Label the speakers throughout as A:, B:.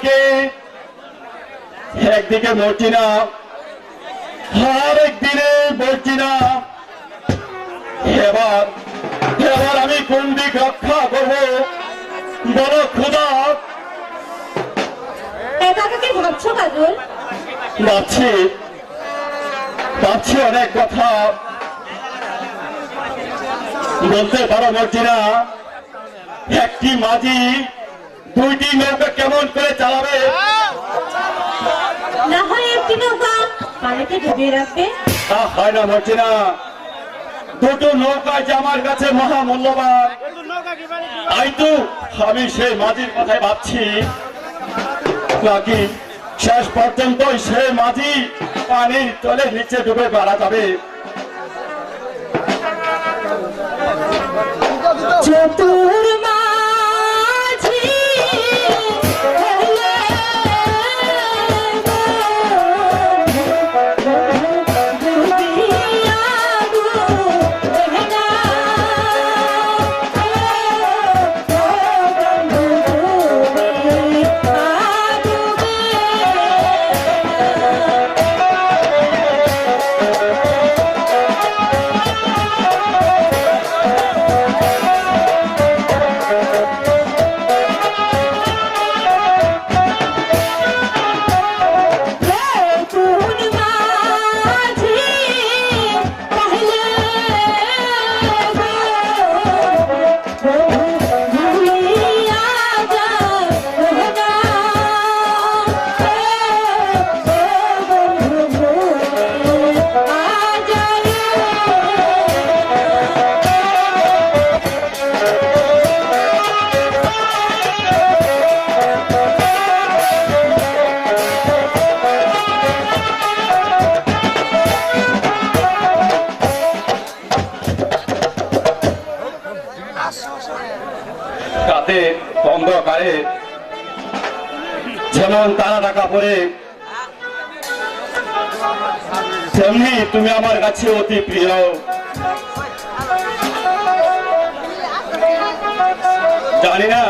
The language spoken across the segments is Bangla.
A: থাকে, একদিকে মর্জিনা আর একদিনে মর্জিনা। এবার এবার আমি কোন দিক রক্ষা করবো বলো খোদা?
B: কি ভাবছো কাজল?
A: ভাবছি ভাবছি অনেক কথা। বলতে পারো মর্জিনা, একটি মাঝি দুইটি নৌকা কেমন করে চালাবে?
B: না হয় একটি নৌকা পানিতে ডুবিয়ে রাখবে।
A: তা হয় না মর্জিনা, দুটো নৌকা যে আমার কাছে মহামূল্যবান। তাই তো আমি সেই মাঝির কথাই ভাবছি, নাকি শেষ পর্যন্ত সেই মাঝি পানির তলে নিচে ডুবে মারা যাবে।
B: চতুর
A: রাতে অন্ধকারে যেমন তারা ঢাকা পড়ে, তেমনি তুমি আমার কাছে অতি প্রিয়। জানি না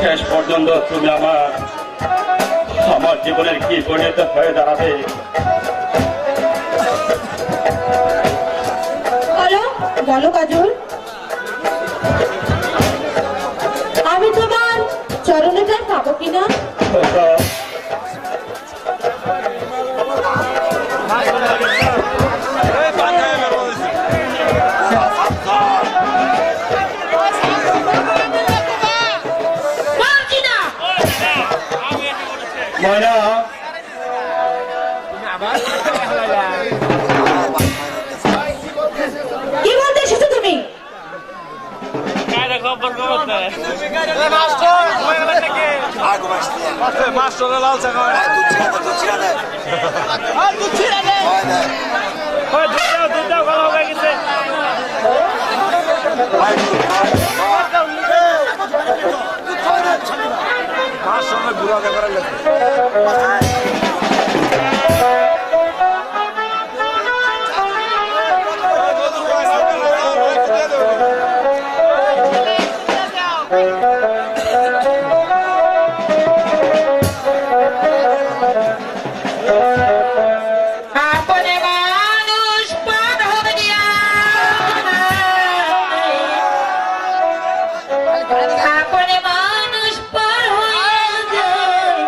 A: শেষ পর্যন্ত তুমি আমার জীবনের কি পরিণত হয়ে দাঁড়াবে।
B: বলো বলো কাজল, আমি তোমার চরণটা পাবো কিনা?
A: ময়না,
B: কি বলতে এসেছো তুমি? আপনে মানুষ পর হয়ে যায়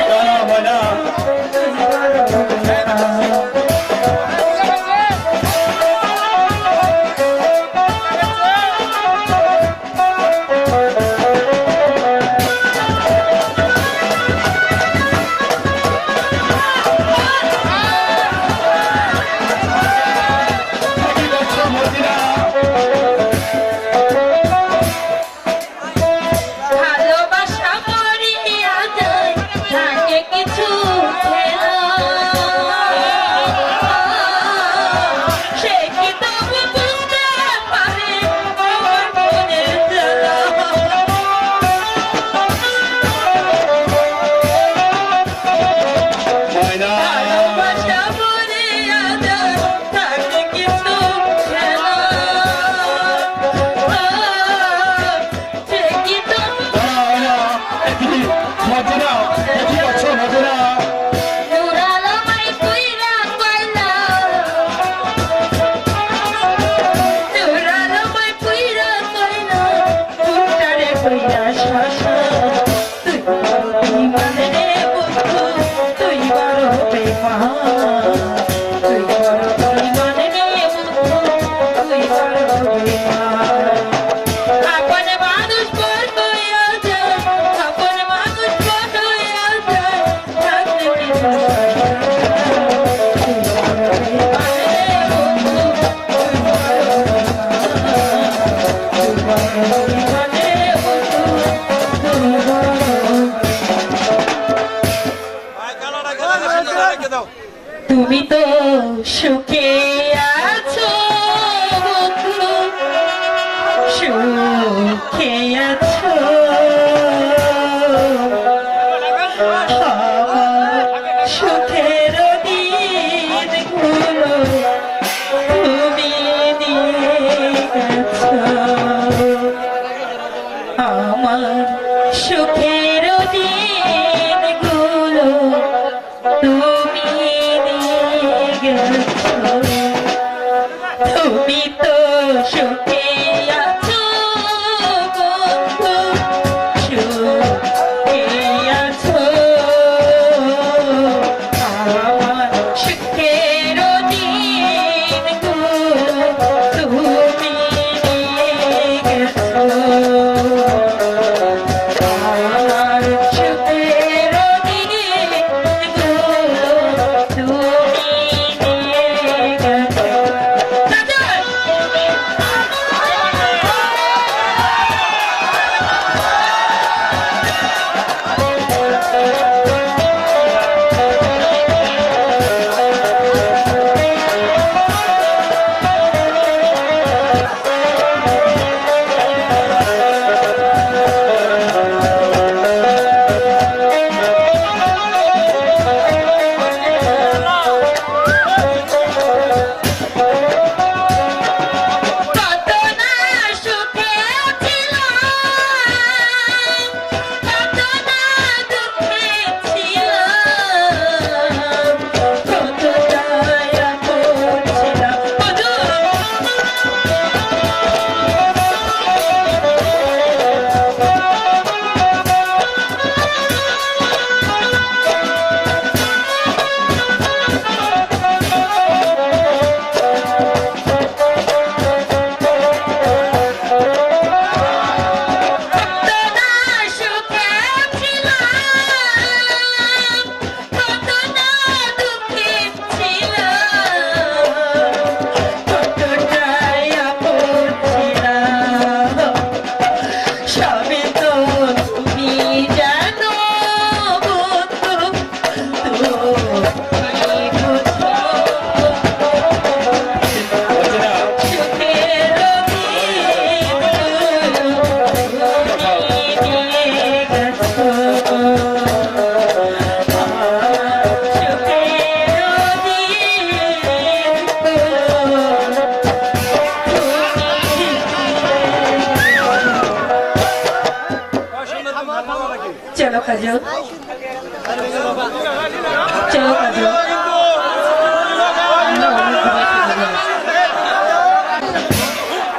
A: না ময়না, কি করছো মদিনা?
B: ভালোবাসা মরিয়া যায়, থাকে কিছু খেলা। সে কি তবু বুঝতে পারে আমার মনের জ্বালা।
A: ময়না,
B: ভালোবাসা মরিয়া যায়, থাকে কিছু খেলা। সে কি তবু
A: ময়না, কি মদিনা, কি করছো মদিনা?
B: নুরালো মাই কইরা কইলা, নুরালো মাই কইরা কইলা, উত্তরে কইরা শাসা। তুই মানে রে বন্ধু, তুই বড় বেঈমান। তুই বড় বেঈমান রে বন্ধু, তুই বড় বেঈমান। আপন মানুষ পর কইয়া যায়, আপন মানুষ পর কইয়া যায়, থাকতে কিছু তুমি তো সুখে আছো বন্ধু, সুখে আছো। আমার সুখের দিনগুলো তুমি নিয়ে গেছো। আমার সুখের দিনগুলো তুমি নিয়ে গেছো। তুমি তো সুখে আছো বন্ধু, সুখে আছো। আমার সুখের দিনগুলো তুমি নিয়ে গেছো। আমার সুখের দিনগুলো তুমি নিয়ে গেছো। কত না সুখে ছিলাম, কত না দুঃখে ছিলাম, কত দয়া করছিলাম বন্ধু। কত না সুখে ছিলাম, কত না দুঃখে ছিলাম, কত দয়া করছিলাম। সবই তো তুমি জানো বন্ধু, তুমি বুঝো।
A: মদিনা,
B: সুখের দিনগুলো তুমি নিয়ে গেছো। আমার সুখের দিনগুলো চলো কাজল, চলো কাজল।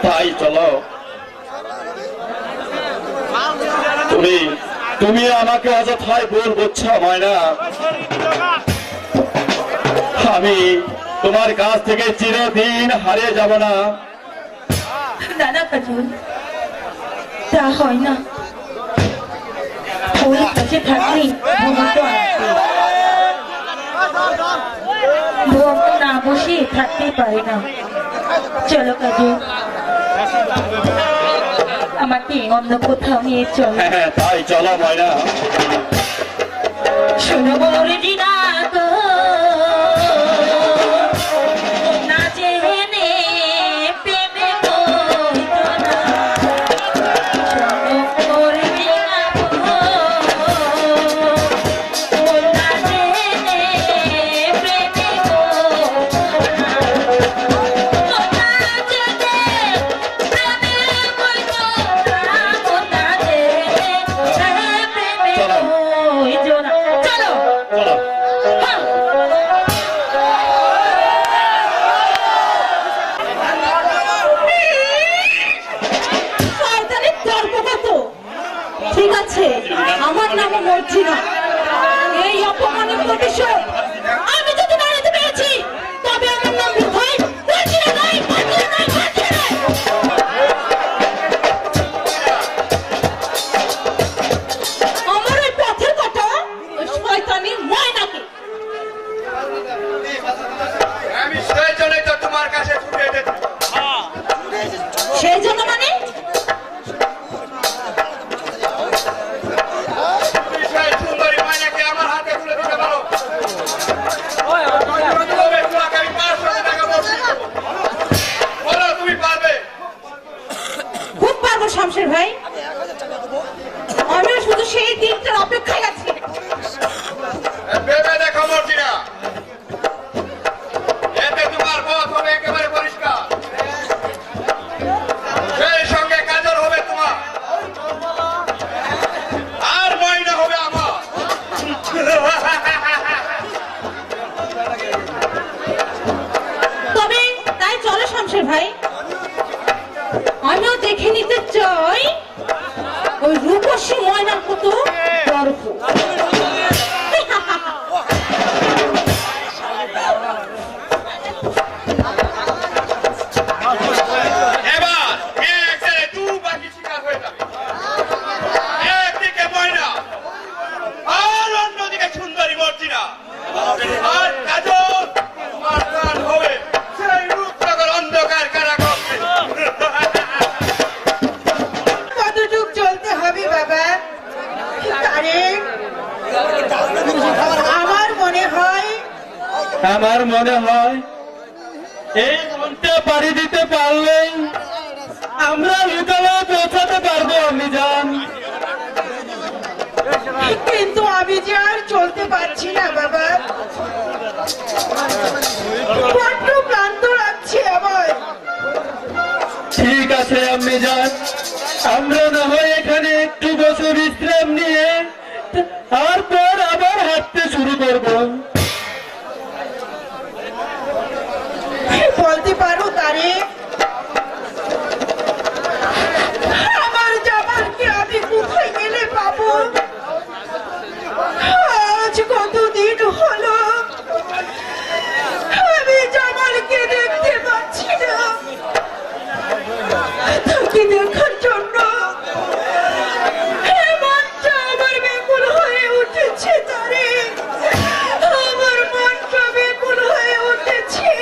A: ভাই চলো। তুমি তুমি আমাকে অযথায় ভুল বুঝছো ময়না। আমি তোমার কাছ থেকে চিরদিন হারিয়ে যাব না।
B: না না কাজল, তা হয় না। ওই কাছে থাকলেই ভ্রমণ তো আসবে। ভ্রমণ না বসে থাকতেই পারে না। চলো কাজল, আমাকে অন্য কোথাও নিয়ে চলো।
A: হ্যাঁ তাই চলো ময়না।
B: শোনো মোরে দিনা গো, না জেনে প্রেমে পড়িও না। শোনো মোরে দিনা গো, না জেনে প্রেমে পড়িও না। না জেনে প্রেমে পড়িও না, না জেনে প্রেমে পড়িও না। চলো।
A: চলো।
B: হ্যাঁ।
C: শয়তানের তর্ক কত? ঠিক আছে, আমার নামও মর্জিনা। এই অপমানের প্রতিশোধ আমি যদি না নিতে পেরেছি, তবে আমার নাম হয় মর্জিনা নয়, মর্জিনা নয়, মর্জিনা নয়। আমার ওই পথের কথা ওই শয়তানের ময়নাকে।
D: আমি সেই জন্যই তো তোমার কাছে ছুটে এসেছি।
C: সেই জন্য মানে
D: তুমি সেই সুন্দরী ময়নাকে আমার হাতে তুলে দিতে পারো। তবে তোমাকে আমি 500 টাকা বলছি। বলো তুমি পারবে?
C: খুব পারবো শামশের ভাই। আমিও শুধু সেই দিনটার অপেক্ষায় আছি।
D: ভেবে দেখো মর্জিনা, এতে তোমার পথ হবে একেবারে পরিষ্কার। সেই সঙ্গে কাজল হবে তোমার, আর ময়না হবে আমার।
C: তবে তাই চলো শামশের ভাই, আমিও দেখে নিতে চাই ওই রূপসী ময়নার কত গর্ব।
D: এবার এক ছেড়ে দু বাকি শিকার হয়ে যাবে। একদিকে ময়না আর অন্যদিকে সুন্দরী মর্জিনা। আর কাজল তোমার প্রাণ হবে সেই রূপনগর অন্ধকার কারাগৃহে।
C: কতটুক চলতে হবে বাবা? তারেক,
A: আমার মনে হয় এই মনটা পাড়ি দিতে পারলেই আমরা লোকালয়ে পৌঁছাতে পারবো। আমি জান,
C: কিন্তু আমি যে আর চলতে পারছি না বাবা। বড্ড ক্লান্ত লাগছে আমার।
A: ঠিক আছে আমি জান, আমরা না হয় এখানে একটু বসে বিশ্রাম নিয়ে তারপর আবার হাঁটতে শুরু করবো।
C: বলতে পারো তারেক, আমার জামালকে আমি কোথায় গেলে পাবো? আজ কতদিন হলো আমি জামালকে দেখতে পাচ্ছি না। তাকে দেখার জন্য মনটা আমার ব্যাকুল হয়ে উঠেছে তারেক। আমার মনটা ব্যাকুল হয়ে উঠেছে।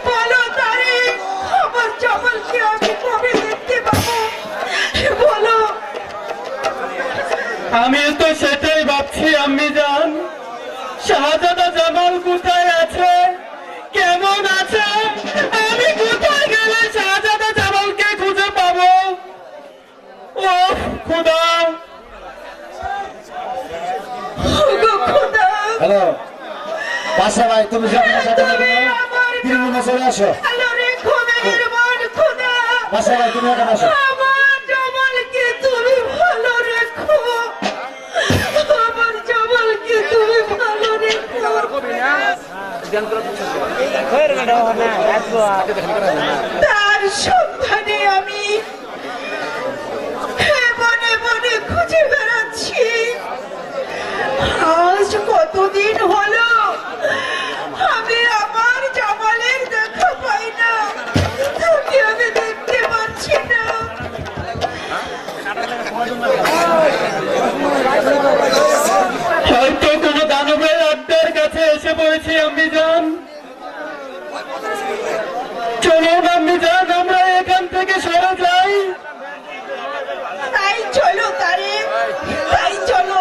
C: বলো তারেক, আমার জামালকে আমি কবে দেখতে পাবো? বলো।
A: আমি তো সেটাই ভাবছি আম্মি জান, শাহজাদা জামাল কোথায় আছে, কেমন আছে, আমি কোথায় গেলে শাহজাদা জামালকে খুঁজে পাবো? ও খুদা।
C: ওগো খোদা,
E: হ্যালো বাসা ভাই, তুমি যখন
C: তুমি আমার
E: চলে আসো।
C: ভালো রেখো মেহেরবান খোদা।
E: বাসা ভাই, তুমি এখানে আসো।
C: আমার জামালকে তুমি ভালো রেখো। আমার জামালকে তুমি ভালো রেখো। তার সন্ধানে আমি বনে বনে
A: হয়তো কোনো দানবের আড্ডার কাছে এসে পড়েছি আমি যান। চলুন আমি যান, আমরা এখান থেকে সরে যাই।
C: তাই চলো তারিক, তাই চলো।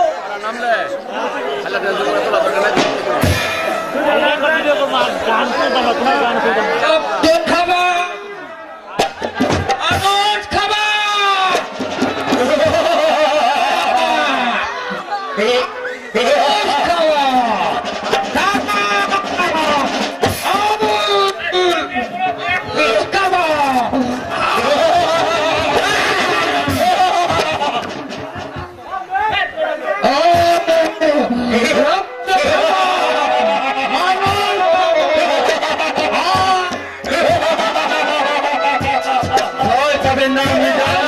A: ভয় পাবেন না আমি যান।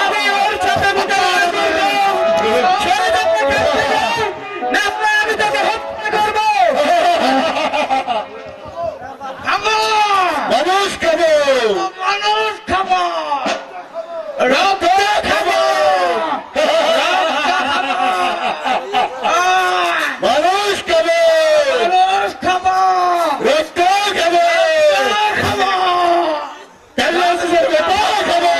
A: আমি ওর সাথে মোকাবিলা করবো। ছেড়ে দাও আমাকে। না হয় আমি তোকে হত্যা করবো। মানুষ খাবো,
D: মানুষ খাবো,
A: রক্ত খাবো, মানুষ খাবো,
D: মানুষ খাবো,
A: রক্ত খাবো, ক্যানভাসের রক্ত খাবো।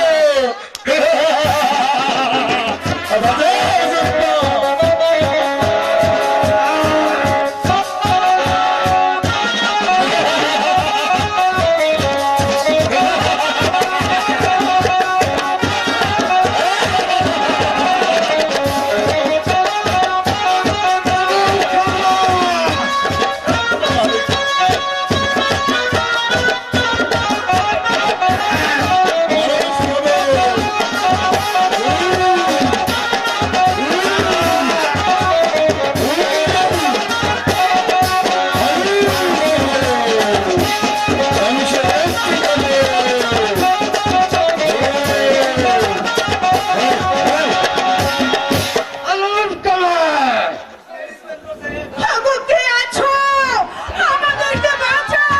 C: আগো কে আছো? আমাদেরকে বাঁচাও।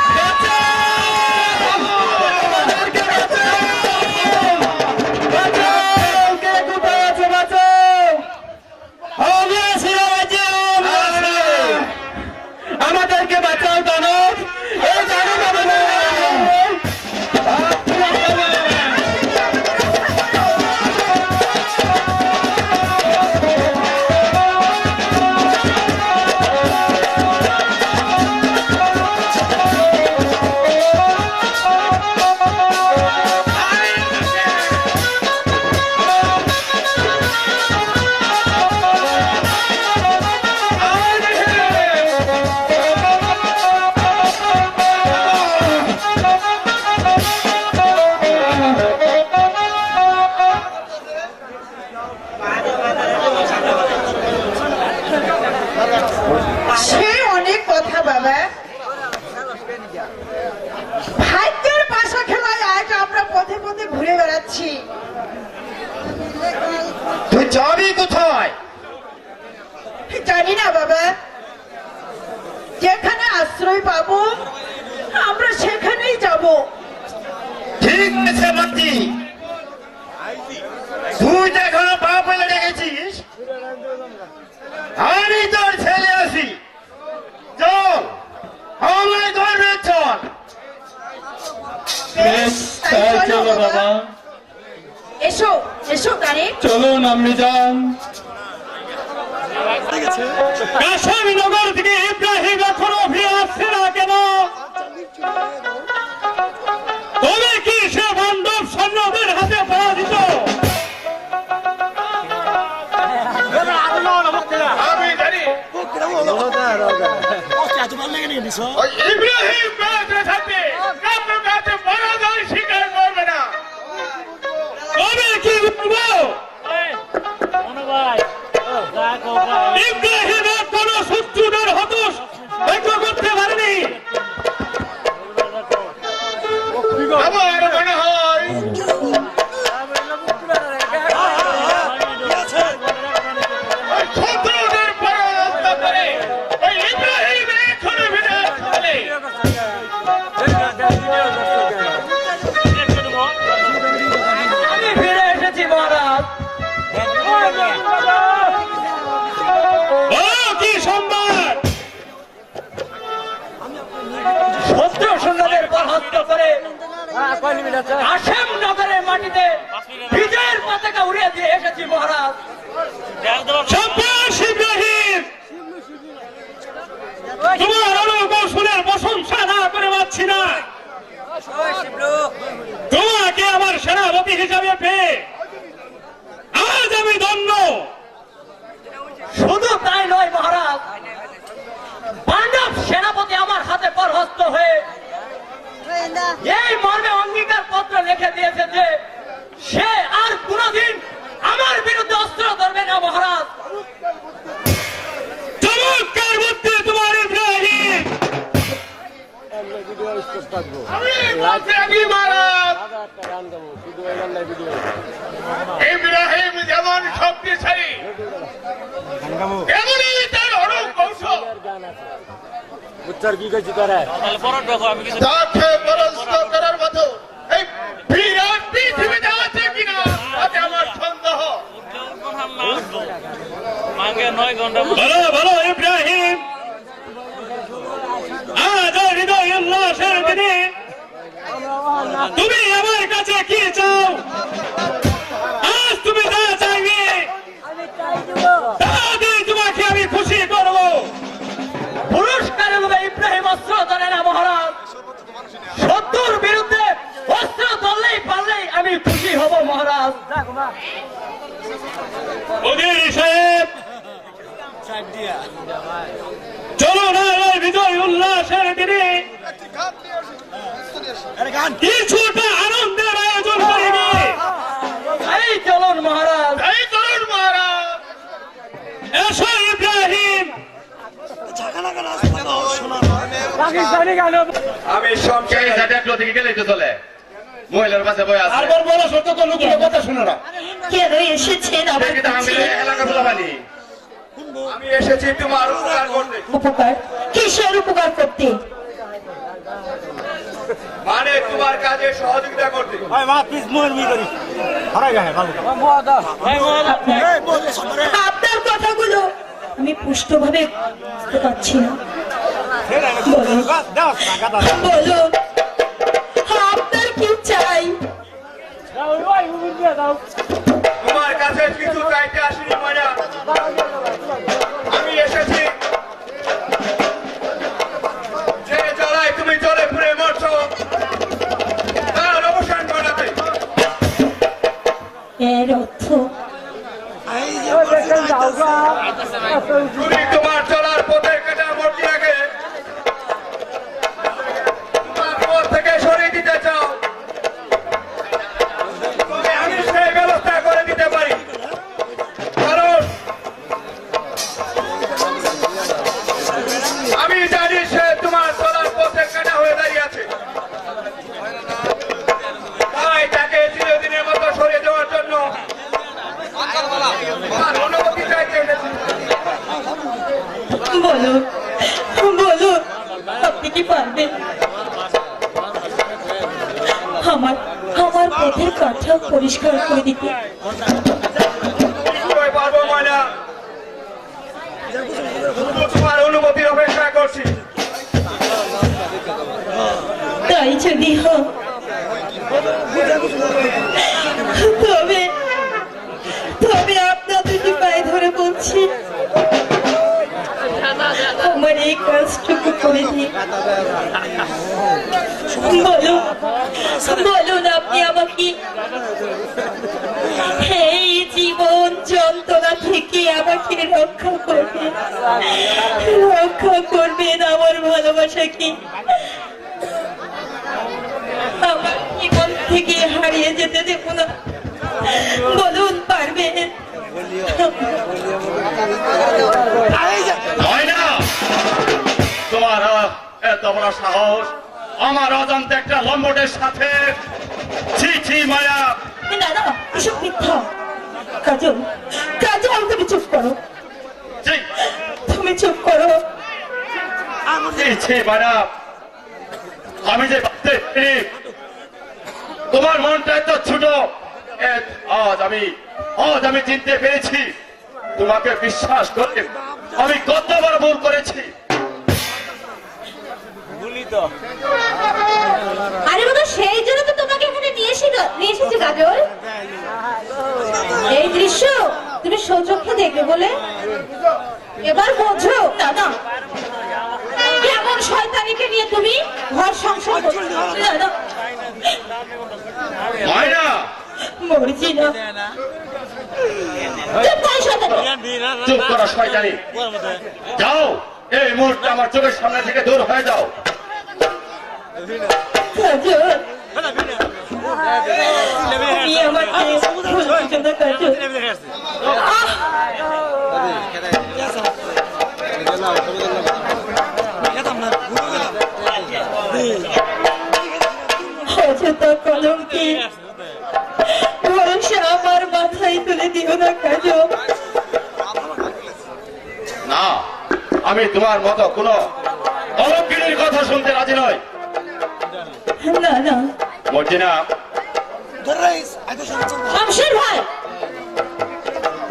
A: আমাদেরকে বাঁচাও দানব, এই দানব আমাদের।
C: সে অনেক কথা বাবা। ভাগ্যের পাশা খেলায় আজ আমরা পথে পথে ঘুরে বেড়াচ্ছি।
E: তুই যাবি কোথায়?
C: জানি না বাবা, যেখানে আশ্রয় পাবো আমরা সেখানেই যাব।
E: ঠিক আছে মন্ত্রী, তুই যখন বাপ বলে ডেকেছিস, আমি তোর ছেলে আছি। চল, আমার ঘরে চল।
A: বেশ, তাই চলো বাবা।
C: এসো এসো তারিক।
A: চলুন আপনি যান। কাশীনগর থেকে ইব্রাহিম এখনো ফিরে আসছে না কেন? তবে কি সে বান্ধব সৈন্যদের হাতে পরাজিত?
D: আমি জানি ওই ইব্রাহিম বেঁচে থাকতে কারো কাছে পরাজয় স্বীকার করবে না।
A: তবে কি বলবো? ইব্রাহিমের কোন শত্রুদের হতোষ ঐক্য করতে পারেনি।
D: আমার মনে হয় ওই শত্রুদের পরাস্ত করে ওই ইব্রাহিম এখনো বিরাট হলে
F: পরাস্ত করে আসাম নগরের মাটিতে বিজয়ের পতাকা উড়িয়ে দিয়ে এসেছি মহারাজ।
A: শাবাশ ইব্রাহিম, তোমার রণকৌশলের প্রশংসা না করে পাচ্ছি না। তোমাকে আমার সেনাপতি হিসাবে পেয়ে আজ আমি ধন্য।
F: শুধু তাই নয় মহারাজ, পাণ্ডব সেনাপতি আমার হাতে পরহস্ত হয়ে এই মর্মে অঙ্গীকার পত্র লিখে দিয়েছে যে সে আর কোনদিন আমার বিরুদ্ধে অস্ত্র ধরবে না মহারাজ।
A: চমৎকার বুদ্ধি তোমার ইব্রাহিম।
D: আমি বলছি কি মহারাজ, ইব্রাহিম যেমন শক্তিশালী তেমনই তার অরূপ কৌশল। তাকে পরাস্ত করার মতো এই বিরাট পৃথিবীতে আছে কিনা তাতে আমার সন্দেহ।
A: বলো বলো ইব্রাহিম, আজ হৃদয় উল্লাসের দিনে তুমি আমার কাছে কি চাও? আজ তুমি যা চাইবে তা দিয়ে তোমাকে আমি খুশি করব।
F: পুরস্কার রূপে ইব্রাহিম অস্ত্র ধরে না মহারাজ। শত্রুর বিরুদ্ধে অস্ত্র ধরলেই পারলেই আমি খুশি হব মহারাজ।
A: উজির সাহেব, চলো না এই বিজয় উল্লাসের দিনে কিছুটা আনন্দের আয়োজন করিবে।
F: এই চলুন মহারাজ।
D: এই তরুণ মহারাজ,
A: এসো ইব্রাহিম।
D: আমি সংসারে দেখলো থেকে গেলেই তো চলে মহিলার কাছে বই আছে।
E: তারপর বলো সত্য তো লোকের কথা শুনো না।
B: কেন এসেছেন আমার
D: দেখি তো আমি
B: কাছে?
D: এলাকা বলাবানি। আমি এসেছি তোমার উপকার করতে,
B: উপকার? কিসের উপকার করতে?
D: মানে তোমার কাজে সহযোগিতা করতে।
B: আপনার কথাগুলো আমি পুষ্টভাবে বুঝতে পারছি না। বলুন বলুন, আপনার কি চাই?
D: তোমার কাছে কিছু চাইতে আসিনি ময়না, আমি এসেছি যে জ্বালায় তুমি জলে পুড়ে মরছ তার অবসান ঘটাতে।
B: এর অর্থ
D: তুমি তোমার চলার পথের কাটা মর্জিনাকে তোমার পথ থেকে সরিয়ে দিতে চাও, তবে আমি সেই ব্যবস্থা করে দিতে পারি। কারণ আমি জানি সে তোমার চলার পথে কাটা হয়ে দাঁড়িয়ে আছে, তাই তাকে চিরদিনের মতো সরিয়ে দেওয়ার জন্য আমার অনুমতি চাইতে এসেছি।
B: বলুন বলুন, আপনি কি পারবেন আমার আমার পথের কাঠা পরিষ্কার করে দিতে?
D: নিশ্চয়ই পারবো ময়না, শুধু তোমার অনুমতির অপেক্ষা করছি।
B: তাই যদি হয় তবে তবে আপনার দুটি পায়ে ধরে বলছি, আমার এই কাজটুকু করে দিন। বলুন বলুন, আপনি আমাকে এই জীবন যন্ত্রণা থেকে আমাকে রক্ষা করবেন, আমার ভালোবাসাকে আমার জীবন থেকে হারিয়ে যেতে দেব না। বলুন পারবেন?
A: হয় না তোমার এত বড় সাহস আমার অজান্তে একটা লম্বটের সাথে? ছি ছি মায়া।
B: না না, এসব মিথ্যা। কাজল কাজল, তুমি চুপ করো,
A: ছি
B: তুমি চুপ করো।
A: ছি ছি মায়া, আমি যে ভাবতে পারি তোমার মনটা এত ছোট, আজ আমি চিনতে পেরেছি তোমাকে বিশ্বাস করে আমি কত বড় ভুল করেছি।
C: আরে বাবা, সেই জন্য তো তোমাকে এখানে নিয়ে এসেছি কাজল। এই দৃশ্য তুমি সচক্ষে দেখবে বলে এবার বোঝো দাদা, কেমন শয়তানিকে নিয়ে তুমি ঘর সংসার করছো। দাদা
E: ময়না,
B: মরছি না।
C: চুপ করে শয়তানি।
E: চুপ করো শয়তানি। যাও, এই মুহূর্তে আমার চোখের সামনে থেকে দূর হয়ে যাও।
B: কাজল, তুমি আমাকে ভুলছো না কাজল। অযথা কলঙ্কি ভরসা আমার মাথায় তুলে দিও না কাজল।
E: না, আমি তোমার মতো কোনো অলক্ষিনীর কথা শুনতে রাজি নই।
B: না না,
E: মর্জিনা,
C: শামশের ভাই,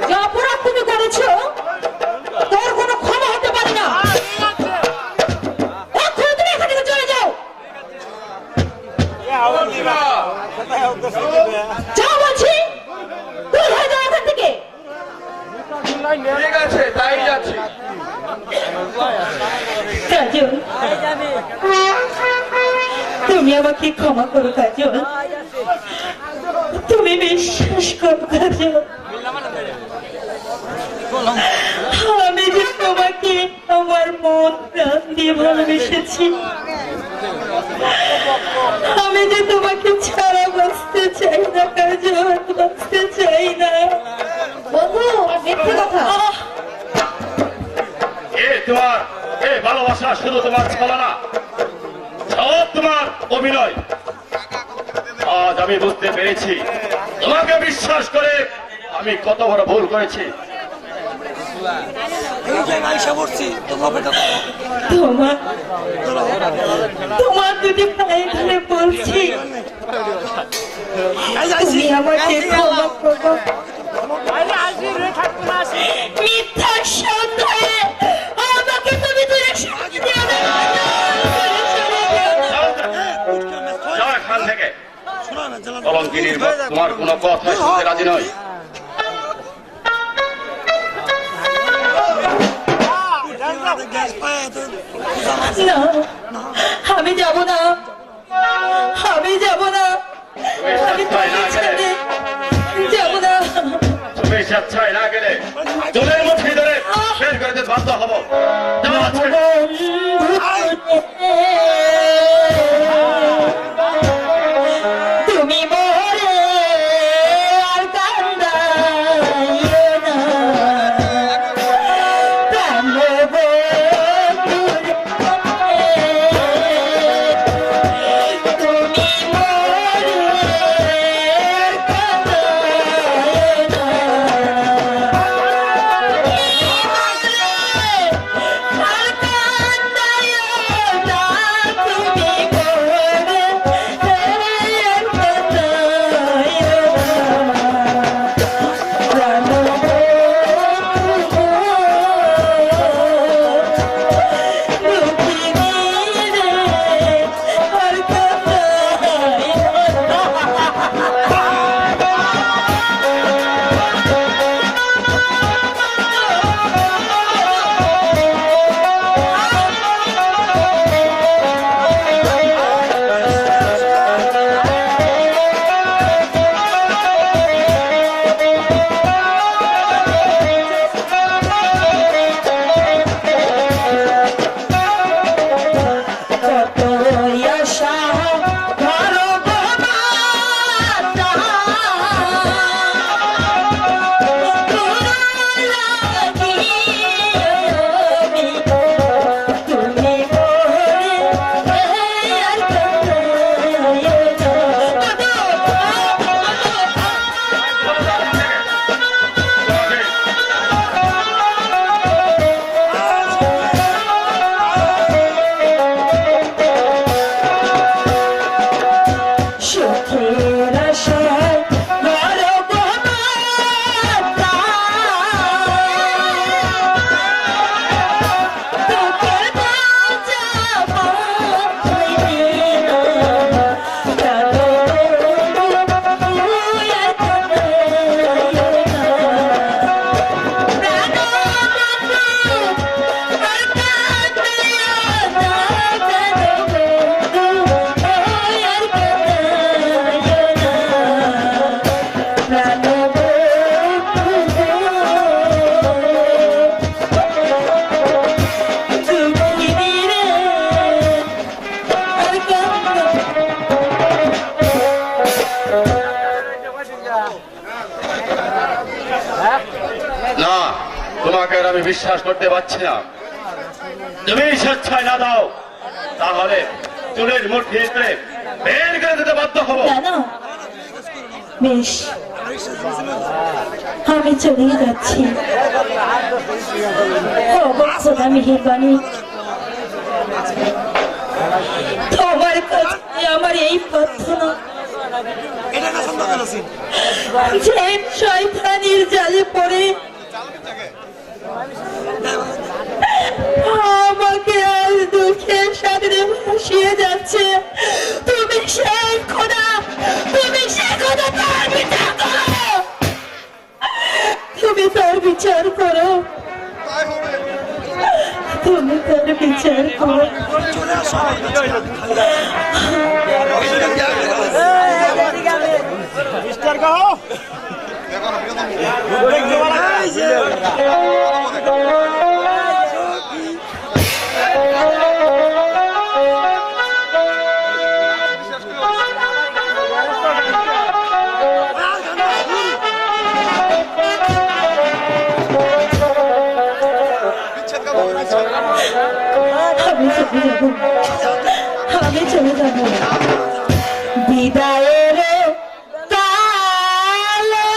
C: যে অপরাধ তুমি করেছো তোর কোনো ক্ষমা হতে পারে না। এক্ষুনি তুমি এখান থেকে চলে যাও। যাও বলছি, দূর হয়ে যাও এখান থেকে।
D: ঠিক আছে, তাই যাচ্ছি।
B: কাজল, তুমি আমাকে ক্ষমা করো কাজল। তুমি বিশ্বাস করো কাজল, আমি যে তোমাকে আমার মন প্রাণ দিয়ে ভালোবেসেছি। আমি যে তোমাকে ছাড়া বাঁচতে চাই না কাজল, বাঁচতে চাই না।
C: বন্ধু, মিথ্যে কথা।
E: তোমার এই ভালোবাসা শুধু তোমার ছলনা, সব তোমার অভিনয়। আজ আমি বুঝতে পেরেছি তোমাকে বিশ্বাস করে আমি কত বড় ভুল করেছি।
B: তোমার দুটি পায়ে ধরে বলছি, তুমি আমাকে ক্ষমা করো। মিথ্যা সন্দেহে আমাকে তুমি দূরে সরিয়ে দিও না।
E: যাও এখান থেকে। কলঙ্কিনীর তোমার কোনো কথা শুনতে রাজি নয়।
B: না, আমি যাব না, আমি যাব না, আমি তোমাকে ছেড়ে যাব না।
E: তুমি স্বেচ্ছায় না গেলে চোরের মুঠি ধরে বের করে দিতে বাধ্য হবো। যাও আজকে।
B: তুমি মোরে আর কান্দাইও না, প্রাণ বন্ধুর তুমি মোরে আর কান্দাইও না। তুমি মোরে আর
E: তোমাকে আর আমি বিশ্বাস করতে পারছি না। তুমি স্বেচ্ছায় না দাও, তাহলে চুলের মুঠি ধরে বের করে দিতে বাধ্য হবো।
C: জানো বেশ, আমি চলে যাচ্ছি। খোদা মেহেরবানি, তোমার কাছে আমার এই প্রার্থনা যে শয়তানির জালে পড়ে আমাকে আজ দুঃখের সাথে ভাসিয়ে যাচ্ছে, তুমি সেই খোদা, তুমি সেই খোদা তার বিচার করো, তুমি তার বিচার করো, তুমি তার বিচার করো। আমি চলে যাব বিদায়ের কালে,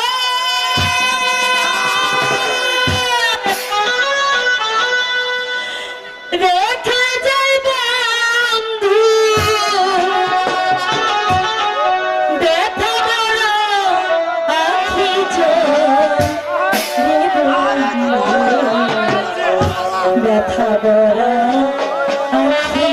C: রেখে যাই বন্ধু ব্যথা বড় আখি ব্যথা বড় আখি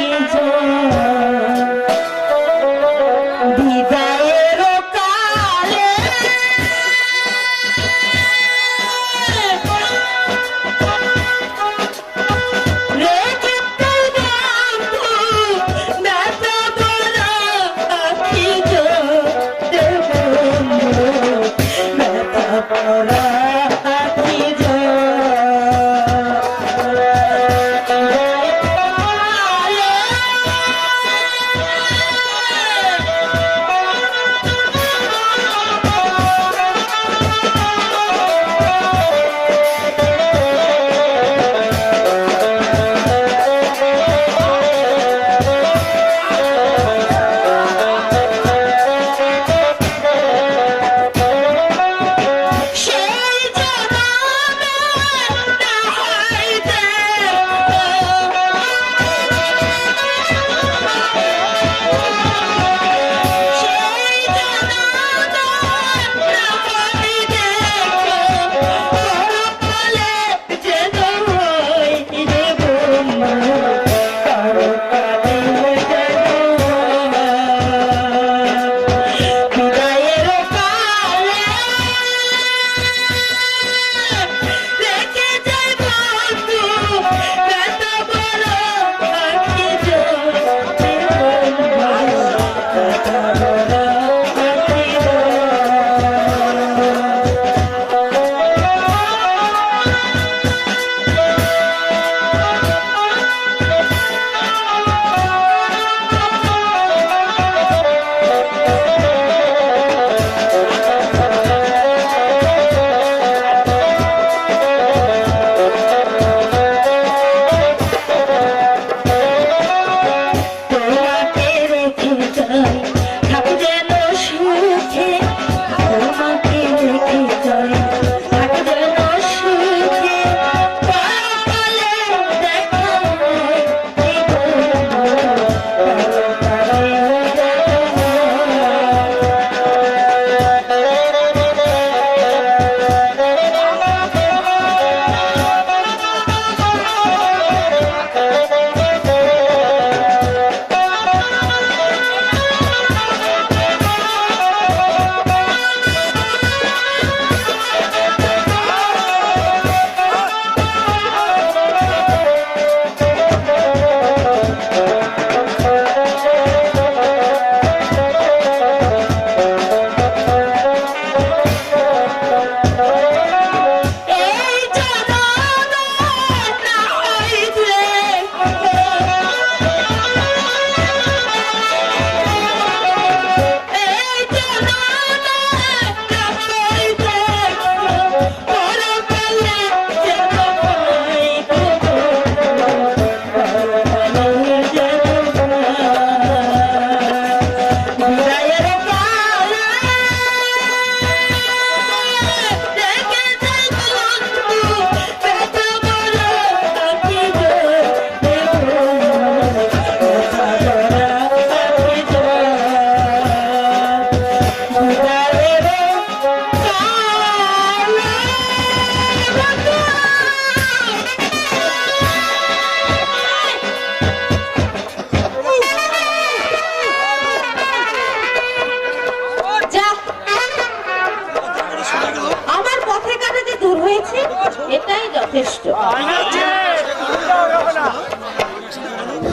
C: এটাই যথেষ্ট।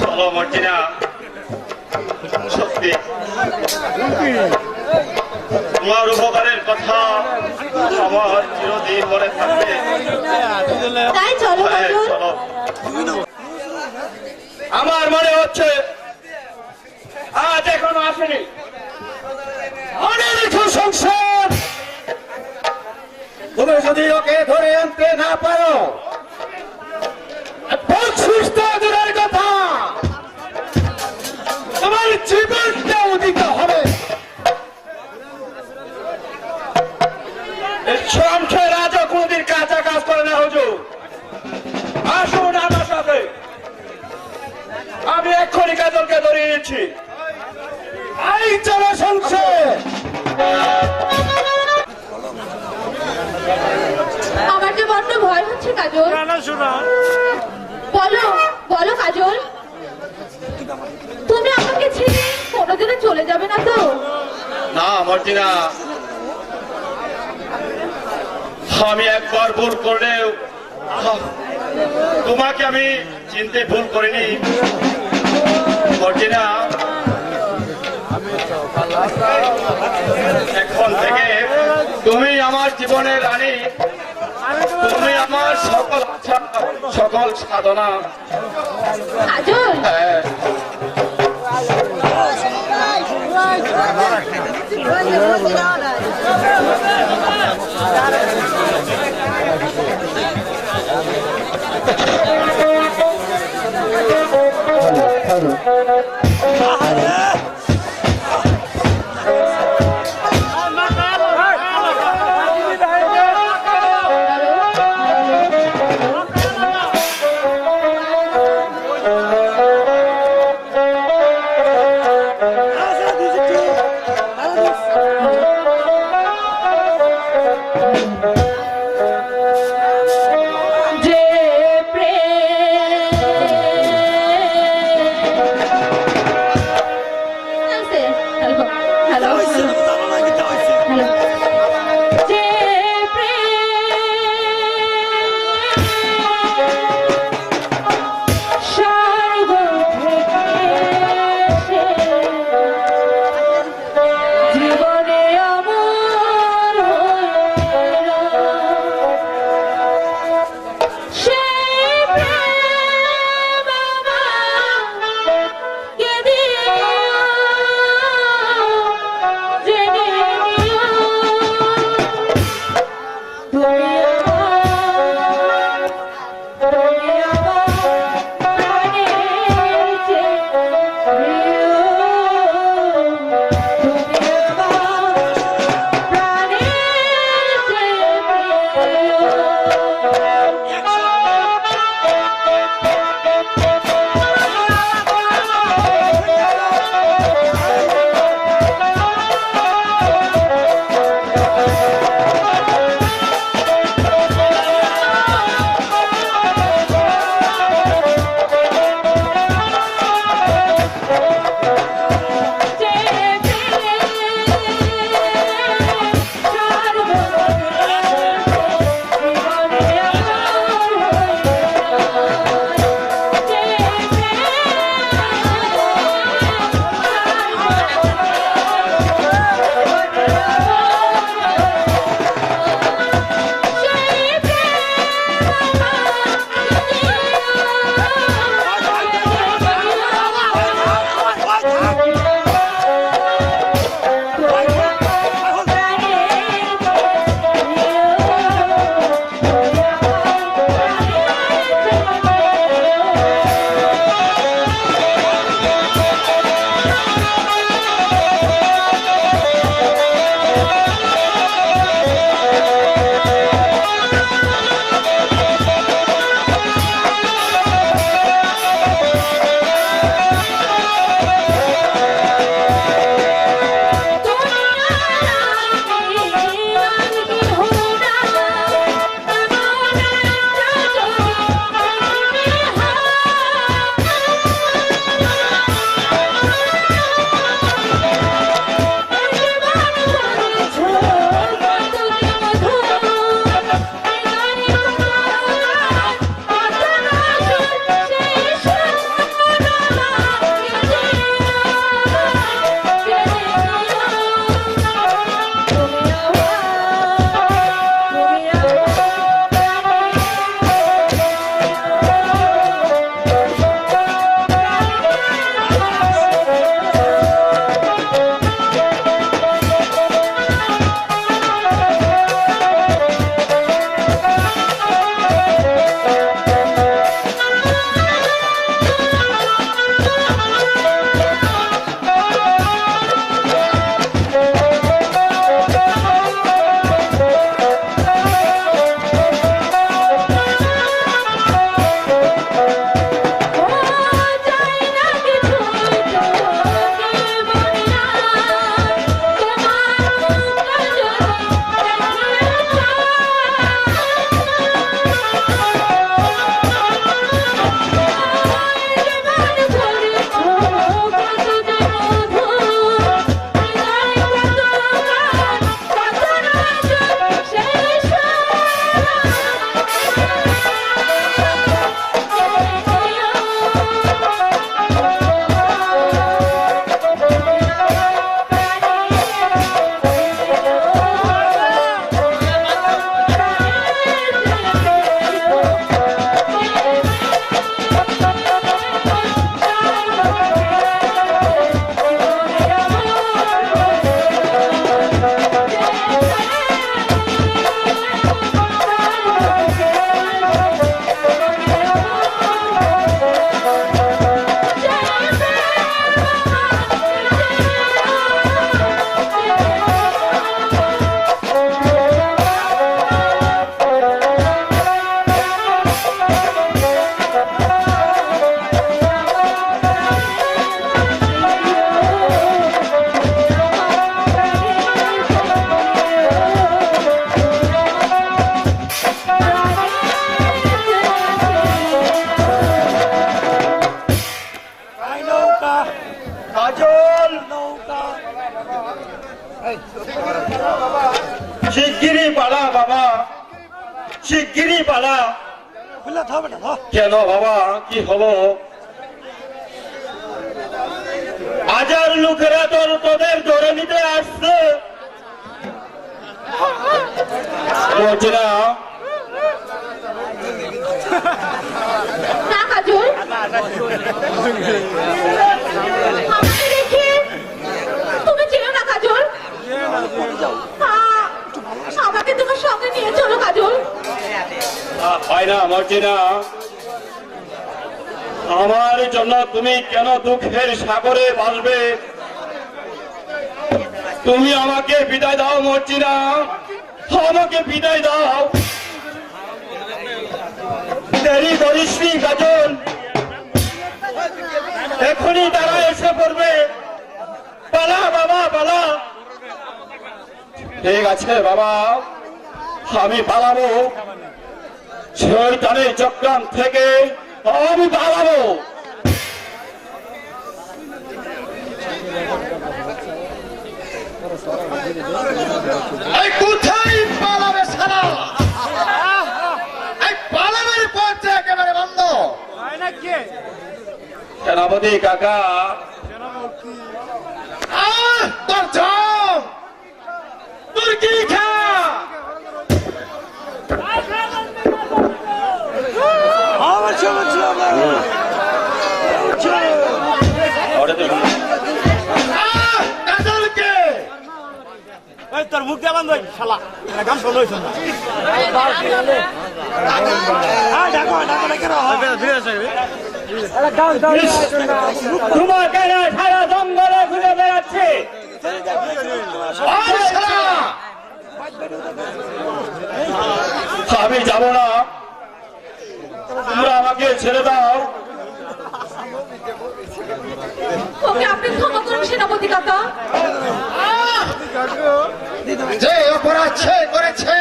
E: বলো মর্জিনা, সত্যি তোমার উপকারের কথা আমার চিরদিন মনে থাকবে।
C: তাই চলো
E: হ্যাঁ,
C: কাজল।
E: চলো।
A: আমার মনে হচ্ছে আজ এখনো আসেনি। মনে রেখো সংসার, তুমি যদি ওকে ধরে আনতে না পারো, সুস্থ দূরের কথা, তোমার জীবনটাও দিতে হবে। সংসার আজও কোনদিন কাঁচা কাজ করে না হুজুর। আসুন আমার সাথে, আমি এক্ষুনি কাজলকে ধরিয়ে নিচ্ছি। এই চলো সংসার।
C: আমার যে বড্ড ভয় হচ্ছে কাজল। বলো বলো কাজল, তুমি আমাকে ছেড়ে কোনোদিনও চলে যাবে না তো?
E: না মর্জিনা, আমি একবার ভুল করলেও তোমাকে আমি চিনতে ভুল করিনি মর্জিনা। এখন থেকে তুমি আমার জীবনের রানী, তুমি আমার সকল আশা, সকল সাধনা।
C: কাজল,
E: হ্যাঁ,
C: যে প্রেম
A: শিগগিরই পালা। কেন বাবা, কি হলো? হাজার লোকেরা তোদের ধরে নিতে আসছে। মর্জিনা,
C: না কাজল, আমাকে রেখে তুমি যেও না কাজল। আমাকে তোমার সঙ্গে নিয়ে চলো কাজল।
A: হয় না মর্জিনা, আমার জন্য তুমি কেন দুঃখের সাগরে ভাসবে? তুমি আমাকে বিদায় দাও মর্জিনা, আমাকে বিদায় দাও। দেরি করিসনি কাজল, এখনই তারা এসে পড়বে। পালা বাবা, পালা। ঠিক আছে বাবা, আমি পালাবো। শয়তানের চক্রান্ত থেকে আমি পালাবো।
D: এই কোথায় পালাবে সারা? এই পালাবের পথে একেবারে বন্ধ।
A: সেনাপতি কাকা,
D: তোর জম তোর কি খা? কাজলকে
G: তোর মুখ দিয়ে বন্ধ শালা গান শোনো
A: তোমাকে না সারা জঙ্গলে ঘুরে বেড়াচ্ছে। আমি যাব না, তোমরা আমাকে ছেড়ে দাও।
C: ওকে আপনি ক্ষমা করুন সেনাপতি কাকা।
D: যে অপরাধ সে করেছে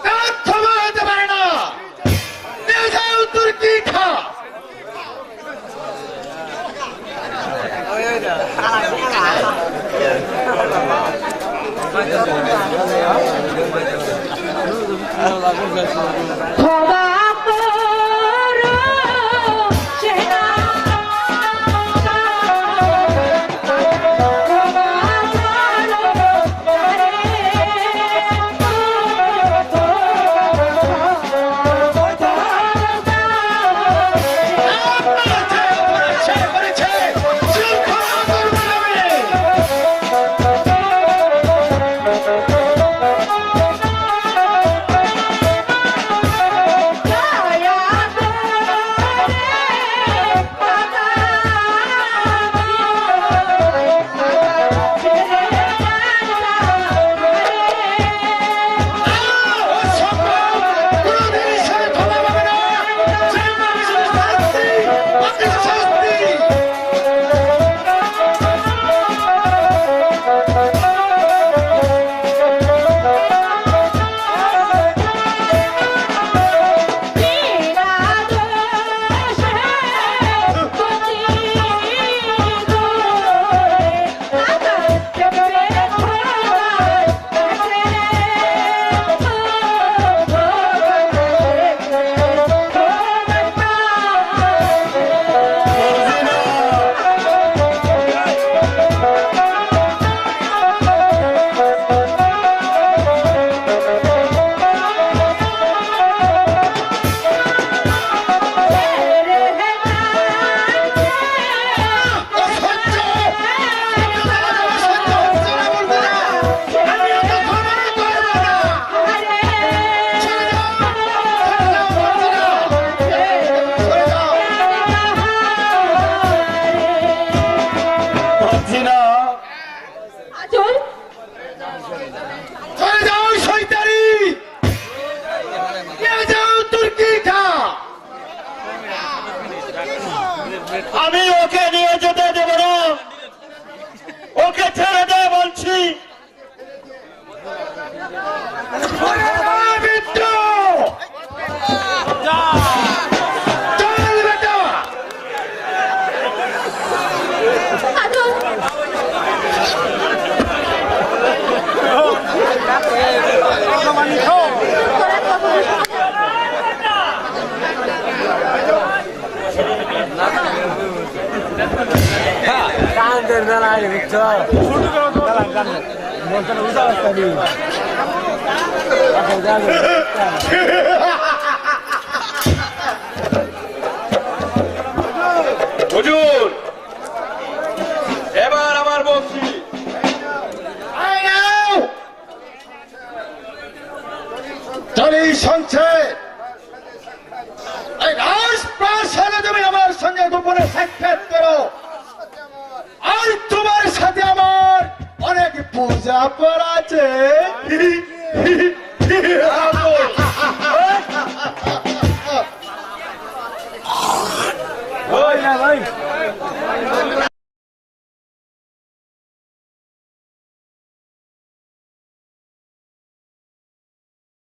D: তার ক্ষমা হতে পারে না। নিয়ে যাও তোর কি খা।
C: ক্ষমা করো সেনাপতি
D: সে করেছে সে ক্ষমা করবে না।
A: আমি ওকে নিয়ে যেতে দেব না, ওকে ছেড়ে দে বলছি।
C: কাজল
D: হুজুর এবার আমার বলছি
E: চলি শুনছে এই রাজপ্রাসাদে তুমি আমার সঙ্গে গোপনে সাক্ষাৎ করো আর তোমার সাথে আমার অনেক পূজা করা আছে
G: ভাই